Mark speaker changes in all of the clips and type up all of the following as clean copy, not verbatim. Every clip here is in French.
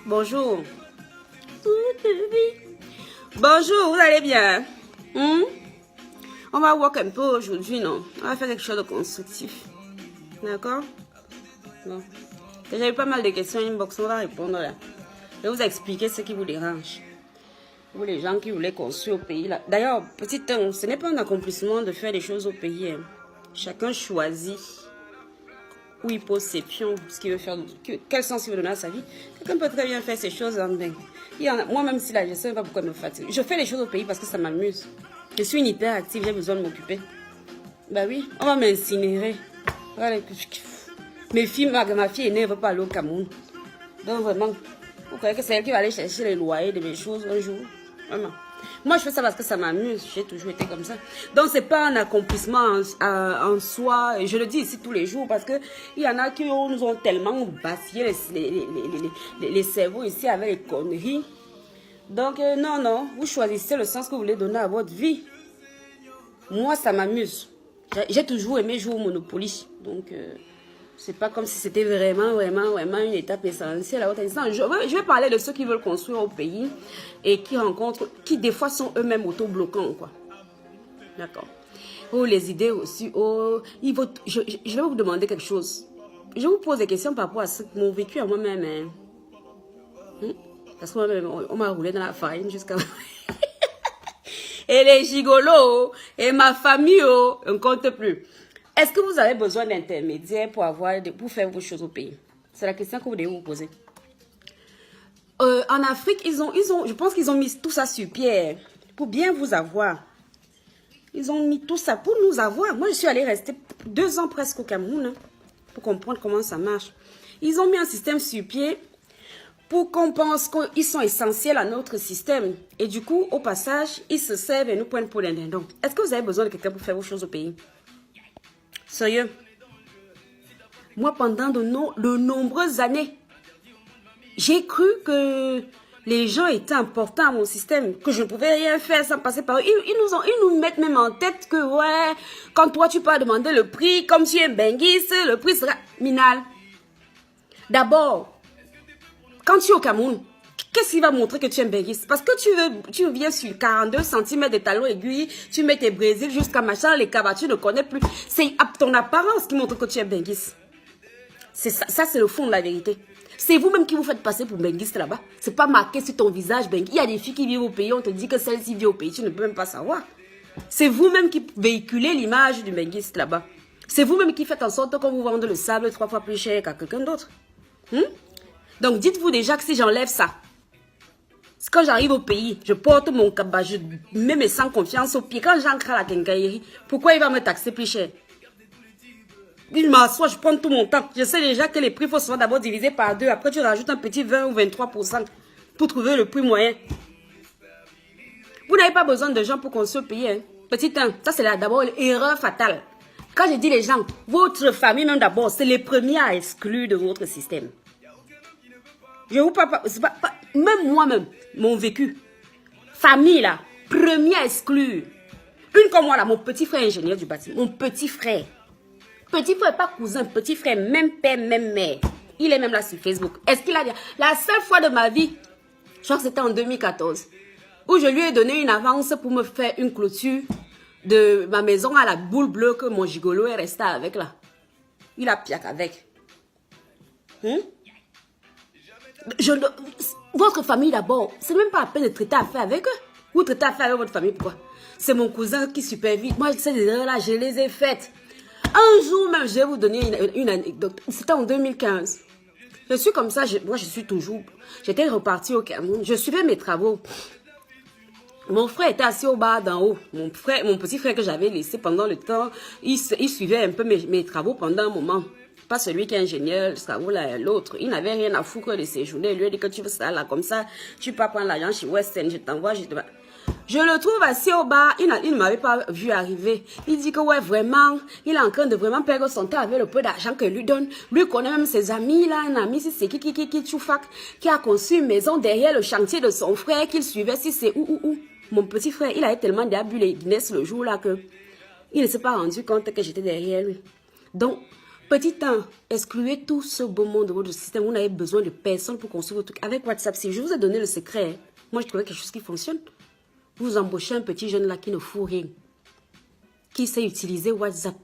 Speaker 1: Bonjour. Bonjour, vous allez bien? On va work un peu aujourd'hui, non? On va faire quelque chose de constructif. D'accord? Bon. J'ai eu pas mal de questions inbox, on va répondre là. Je vais vous expliquer ce qui vous dérange. Vous les gens qui voulaient construire au pays là. D'ailleurs, petit 1, ce n'est pas un accomplissement de faire des choses au pays. Hein. Chacun choisit où il pose ses pions, ce qu'il veut faire, quel sens il veut donner à sa vie. Quelqu'un peut très bien faire ces choses en bain. Moi-même, si là, je ne sais pas pourquoi me fatigue. Je fais les choses au pays parce que ça m'amuse. Je suis une hyperactive, j'ai besoin de m'occuper. Bah oui, on va m'incinérer. Voilà. Ma fille aînée ne veut pas aller au Cameroun. Donc vraiment, vous croyez que c'est elle qui va aller chercher les loyers de mes choses un jour? Vraiment. Moi, je fais ça parce que ça m'amuse. J'ai toujours été comme ça. Donc, c'est pas un accomplissement en soi. Et je le dis ici tous les jours parce que il y en a qui nous ont tellement vacillé les cerveaux ici avec les conneries. Donc, non. Vous choisissez le sens que vous voulez donner à votre vie. Moi, ça m'amuse. J'ai toujours aimé jouer au Monopoly. Donc, c'est pas comme si c'était vraiment une étape essentielle à votre instant. Je vais parler de ceux qui veulent construire au pays et qui des fois sont eux-mêmes auto-bloquants, quoi. D'accord. Oh, les idées aussi. Oh, je vais vous demander quelque chose. Je vous pose des questions par rapport à mon vécu à moi-même. Hein. Parce que moi-même, on m'a roulé dans la farine jusqu'à... Et les gigolos, et ma famille, on ne compte plus. Est-ce que vous avez besoin d'intermédiaires pour faire vos choses au pays? C'est la question que vous devez vous poser. En Afrique, je pense qu'ils ont mis tout ça sur pied pour bien vous avoir. Ils ont mis tout ça pour nous avoir. Moi, je suis allée rester 2 ans presque au Cameroun hein, pour comprendre comment ça marche. Ils ont mis un système sur pied pour qu'on pense qu'ils sont essentiels à notre système. Et du coup, au passage, ils se servent et nous prennent pour des dindons. Est-ce que vous avez besoin de quelqu'un pour faire vos choses au pays? Sérieux. Moi, pendant de nombreuses années, j'ai cru que les gens étaient importants à mon système, que je ne pouvais rien faire sans passer par eux. Ils nous mettent même en tête que, ouais, quand toi, tu peux demander le prix, comme tu es un benguiste, le prix sera minal. D'abord, quand tu es au Cameroun, qu'est-ce qui va montrer que tu es un benguiste? Parce que tu viens sur 42 cm de talons aiguilles, tu mets tes brésils jusqu'à machin, les cabas, tu ne connais plus. C'est ton apparence qui montre que tu es un benguiste. C'est ça c'est le fond de la vérité. C'est vous-même qui vous faites passer pour benguiste là-bas. C'est pas marqué sur ton visage benguiste. Il y a des filles qui vivent au pays, on te dit que celle-ci vit au pays, tu ne peux même pas savoir. C'est vous-même qui véhiculez l'image du benguiste là-bas. C'est vous-même qui faites en sorte qu'on vous vende le sable 3 fois plus cher qu'à quelqu'un d'autre. Donc dites-vous déjà que si j'enlève ça, quand j'arrive au pays, je porte mon cabas, je mets mes sans confiance au pied. Quand j'ancre à la quincaillerie, pourquoi il va me taxer plus cher? Je m'assois, je prends tout mon temps. Je sais déjà que les prix, il faut souvent d'abord diviser par 2. Après, tu rajoutes un petit 20 ou 23% pour trouver le prix moyen. Vous n'avez pas besoin de gens pour construire le pays. Hein. Petit 1, ça c'est d'abord l'erreur fatale. Quand je dis les gens, votre famille même d'abord, c'est les premiers à exclure de votre système. Je vous parle pas, même moi-même, mon vécu. Famille là, premier à exclure. Une comme moi là, mon petit frère ingénieur du bâtiment, mon petit frère. Petit frère, pas cousin, petit frère, même père, même mère. Il est même là sur Facebook. Est-ce qu'il a dit, la seule fois de ma vie, je crois que c'était en 2014, où je lui ai donné une avance pour me faire une clôture de ma maison à la boule bleue que mon gigolo est resté avec là. Il a piac avec. Votre famille d'abord, c'est même pas la peine de traiter affaire avec eux. Vous traitez affaire avec votre famille, pourquoi? C'est mon cousin qui supervise. Moi, ces erreurs-là, je les ai faites. Un jour même, je vais vous donner une anecdote. C'était en 2015. Je suis comme ça, moi je suis toujours... J'étais repartie au Cameroun, je suivais mes travaux. Mon frère était assis au bar d'en haut. Mon petit frère que j'avais laissé pendant le temps, il suivait un peu mes travaux pendant un moment. Pas celui qui est ingénieur, l'autre. Il n'avait rien à foutre de séjourner. Il lui a dit que tu veux ça là, comme ça, tu peux prendre l'argent chez Western, je t'envoie, Je le trouve assis au bar, il ne m'avait pas vu arriver. Il dit que ouais, vraiment, il est en train de vraiment perdre son temps avec le peu d'argent que lui donne. Lui connaît même ses amis, là, un ami, si c'est qui Choufak, qui a conçu une maison derrière le chantier de son frère, qu'il suivait, si c'est où. Mon petit frère, il avait tellement déjà bu les Guinness le jour là que il ne s'est pas rendu compte que j'étais derrière lui. Donc, Petit 1, excluez tout ce beau monde de votre système. Vous n'avez besoin de personne pour construire votre truc. Avec WhatsApp, si je vous ai donné le secret, hein, moi je trouvais quelque chose qui fonctionne. Vous embauchez un petit jeune là qui ne fout rien, qui sait utiliser WhatsApp.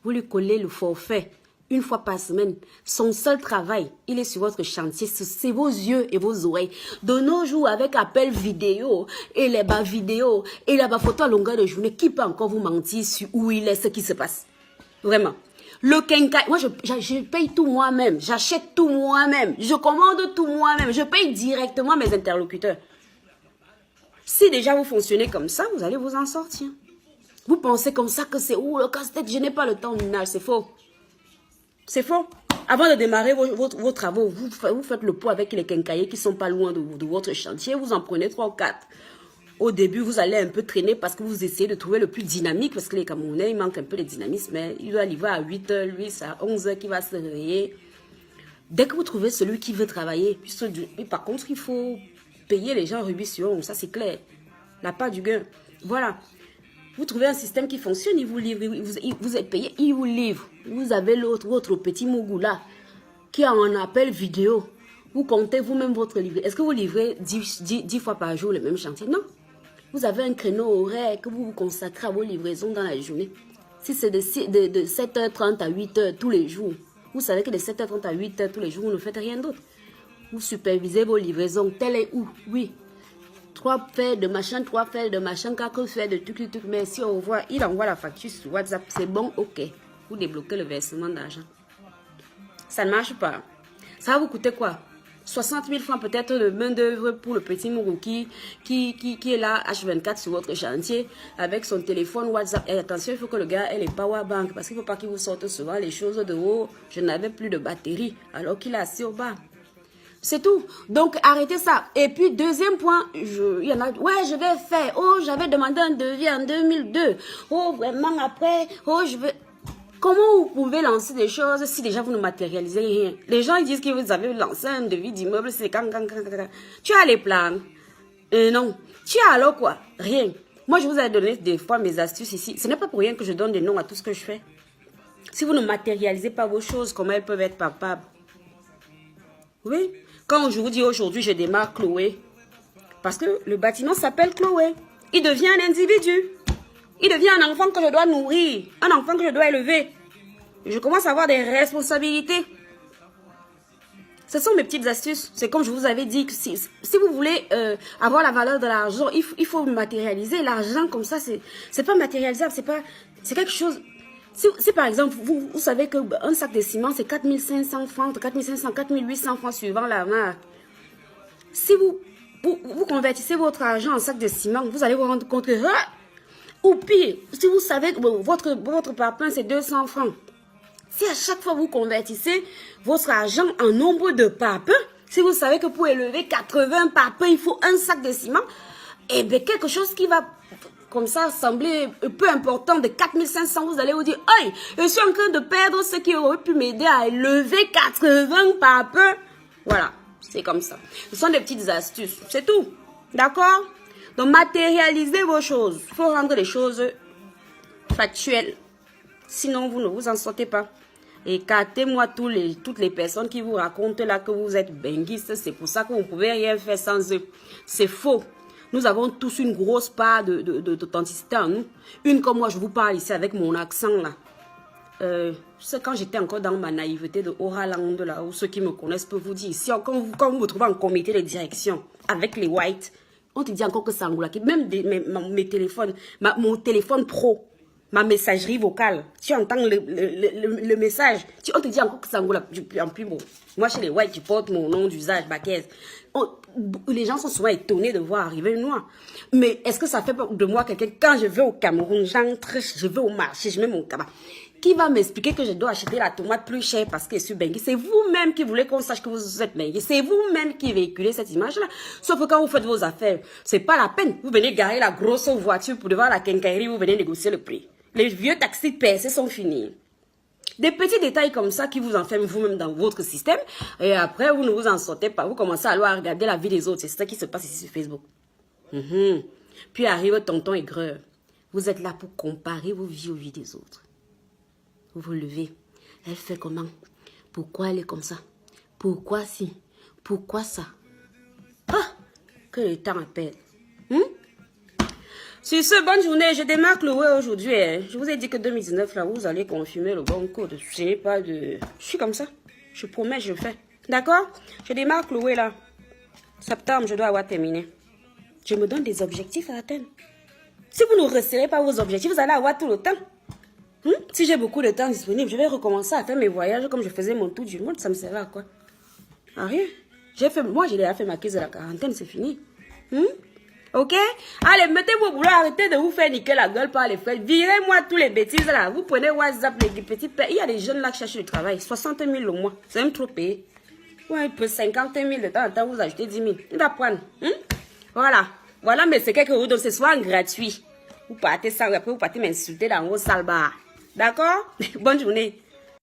Speaker 1: Vous lui collez le forfait une fois par semaine. Son seul travail, il est sur votre chantier. C'est vos yeux et vos oreilles. De nos jours, avec appel vidéo et les bas vidéo et la bas photo à longueur de journée, qui peut encore vous mentir sur où il est, ce qui se passe? Vraiment. Le quincaille, moi je paye tout moi-même. J'achète tout moi-même. Je commande tout moi-même. Je paye directement mes interlocuteurs. Si déjà vous fonctionnez comme ça, vous allez vous en sortir. Vous pensez comme ça que c'est où le casse-tête? Je n'ai pas le temps de nage. C'est faux. C'est faux. Avant de démarrer vos travaux, vous faites le pot avec les quincailliers qui ne sont pas loin de votre chantier. Vous en prenez 3 ou 4. Au début, vous allez un peu traîner parce que vous essayez de trouver le plus dynamique. Parce que les Camerounais, il manque un peu de dynamisme. Mais il doit arriver à 8 h, lui, c'est à 11 h qu'il va se réveiller. Dès que vous trouvez celui qui veut travailler, puis par contre, il faut payer les gens rémission. Ça, c'est clair. La part du gain. Voilà. Vous trouvez un système qui fonctionne, il vous livre, vous êtes payé, il vous livre. Vous avez votre petit mougou là, qui a un appel vidéo. Vous comptez vous-même votre livret. Est-ce que vous livrez 10 fois par jour le même chantier? Non. Vous avez un créneau horaire que vous vous consacrez à vos livraisons dans la journée. Si c'est de 7h30 à 8h tous les jours, vous savez que de 7h30 à 8h tous les jours, vous ne faites rien d'autre. Vous supervisez vos livraisons. Tel est où? Oui. 3 faits de machin, 3 faits de machin, 4 faits de truc. Mais si on voit, il envoie la facture sur WhatsApp, c'est bon, ok. Vous débloquez le versement d'argent. Ça ne marche pas. Ça va vous coûter quoi? 60 000 francs peut-être de main d'œuvre pour le petit Mourou qui est là H24 sur votre chantier avec son téléphone WhatsApp. Et attention, il faut que le gars ait les power bank parce qu'il ne faut pas qu'il vous sorte souvent les choses de haut. Je n'avais plus de batterie alors qu'il est assis au bas. C'est tout. Donc, arrêtez ça. Et puis, deuxième point, il y en a, ouais, je vais faire. Oh, j'avais demandé un devis en 2002. Oh, vraiment, après, oh, je veux... Comment vous pouvez lancer des choses si déjà vous ne matérialisez rien? Les gens ils disent que vous avez lancé un devis d'immeuble, c'est quand. Tu as les plans? Non. Tu as alors quoi? Rien. Moi, je vous ai donné des fois mes astuces ici. Ce n'est pas pour rien que je donne des noms à tout ce que je fais. Si vous ne matérialisez pas vos choses, comment elles peuvent être palpables? Oui. Quand je vous dis aujourd'hui, je démarre Chloé, parce que le bâtiment s'appelle Chloé. Il devient un individu. Il devient un enfant que je dois nourrir, un enfant que je dois élever. Je commence à avoir des responsabilités. Ce sont mes petites astuces. C'est comme je vous avais dit que si vous voulez avoir la valeur de l'argent, il faut matérialiser. L'argent comme ça, c'est pas matérialisable. C'est quelque chose... Si par exemple, vous savez qu'un sac de ciment, c'est 4500 francs, 4500, 4800 francs suivant la marque. Si vous convertissez votre argent en sac de ciment, vous allez vous rendre compte que... ou pire, si vous savez que votre parpaing, c'est 200 francs. Si à chaque fois vous convertissez votre argent en nombre de parpaings, si vous savez que pour élever 80 parpaings, il faut un sac de ciment, et bien quelque chose qui va... comme ça, sembler peu important, de 4500, vous allez vous dire, « Aïe, je suis en train de perdre ce qui aurait pu m'aider à élever 80 par peu. » Voilà, c'est comme ça. Ce sont des petites astuces, c'est tout. D'accord? Donc, matérialisez vos choses. Il faut rendre les choses factuelles. Sinon, vous ne vous en sortez pas. Écartez-moi toutes les personnes qui vous racontent là que vous êtes benguistes. C'est pour ça que vous ne pouvez rien faire sans eux. C'est faux. Nous avons tous une grosse part d'authenticité en nous. Une comme moi, je vous parle ici avec mon accent là. C'est quand j'étais encore dans ma naïveté de Oraland là, où ceux qui me connaissent peuvent vous dire, ici, quand vous vous trouvez en comité de direction avec les whites, on te dit encore que c'est Angoula. Même mes téléphones, mon téléphone pro, ma messagerie vocale, tu entends le message, on te dit encore que c'est Angoula. En plus, bon, moi chez les whites, tu portes mon nom d'usage, Baquez. Les gens sont souvent étonnés de voir arriver une noire. Mais est-ce que ça fait de moi quelqu'un, quand je vais au Cameroun, j'entre, je vais au marché, je mets mon cabas, qui va m'expliquer que je dois acheter la tomate plus chère parce que je suis bengue? C'est vous-même qui voulez qu'on sache que vous êtes bengue. C'est vous-même qui véhiculez cette image-là. Sauf que quand vous faites vos affaires, c'est pas la peine. Vous venez garer la grosse voiture pour devant la quincaillerie, vous venez négocier le prix. Les vieux taxis percés sont finis. Des petits détails comme ça qui vous enferment vous-même dans votre système. Et après, vous ne vous en sortez pas. Vous commencez à aller regarder la vie des autres. C'est ça qui se passe ici sur Facebook. Puis arrive tonton aigreur. Vous êtes là pour comparer vos vies aux vies des autres. Vous vous levez. Elle fait comment? Pourquoi elle est comme ça? Pourquoi si? Pourquoi ça? Ah, que le temps appelle. Sur ce, bonne journée. Je démarre Chloé aujourd'hui. Je vous ai dit que 2019, là, vous allez confirmer le bon code. Je n'ai pas de... Je suis comme ça. Je promets, je le fais. D'accord? Je démarre Chloé, là. Septembre, je dois avoir terminé. Je me donne des objectifs à atteindre. Si vous ne resserrez pas vos objectifs, vous allez avoir tout le temps. Si j'ai beaucoup de temps disponible, je vais recommencer à faire mes voyages comme je faisais mon tour du monde. Ça me servait à quoi? À rien. Moi, j'ai déjà fait ma crise de la quarantaine, c'est fini. Ok? Allez, mettez-vous au boulot, arrêtez de vous faire niquer la gueule par les fêtes. Virez-moi tous les bêtises là. Vous prenez WhatsApp, les petits pères. Il y a des jeunes là qui cherchent du travail. 60 000 au mois. C'est même trop payé. Ouais, il peut 50 000 de temps en temps, vous achetez 10 000. Il va prendre. Voilà. Voilà mes secrets que vous donnez ce soir gratuit. Vous partez ça, après vous partez m'insulter dans vos sales bars. D'accord? Bonne journée.